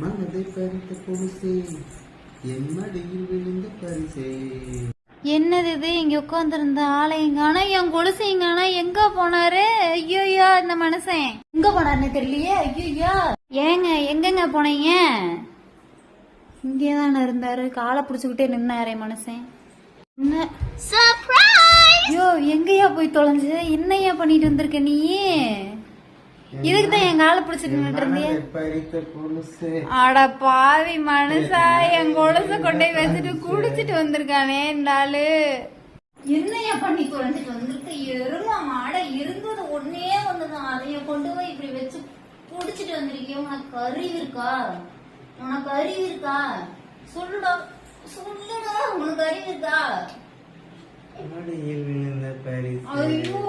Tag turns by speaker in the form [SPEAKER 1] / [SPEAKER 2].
[SPEAKER 1] மனதை பறித்த கொலுசே என் மடியில் விழுந்த பரிசே.
[SPEAKER 2] என்னது இது? இங்க உட்காந்துருந்த ஆளையங்கானா என் கொலுசைங்கானா எங்க போனாரு? ஐயோயா, இந்த மனுஷன் எங்க போனாருன்னு தெரியலையே. ஐயோயா, ஏங்க எங்கெங்க போனீங்க? இங்கேதானே இருந்தாரு. காலை புடிச்சுக்கிட்டே நின்னாரே மனுஷன். ஐயோ, எங்கயா போய் தொலைஞ்சு? என்னையா பண்ணிட்டு வந்திருக்க நீ? இதுக்குதான் என் காலை பிடிச்சிட்டு நின்னுட்டு இருந்தியா? அட பாவி மனுஷா, என் கொலுச கொண்டே வச்சுட்டு குடிச்சிட்டு வந்திருக்கானே இந்த ஆளு. என்னையா பண்ணி தொலைஞ்சிட்டு வந்திருக்க? எருமா மாட இருந்தது ஒன்னே ஒண்ணுதான், அதைய கொண்டு போய் இப்படி வச்சு குடிச்சிட்டு வந்திருக்கிய. உனக்கு அறிவு இருக்கா? உனக்கு அறிவு இருக்கா? சொல்லுடா சொல்லுடா, உனக்கு அறிவு இருக்கா?
[SPEAKER 1] மடியில் விழுந்த பரிசே.
[SPEAKER 2] ஐயோ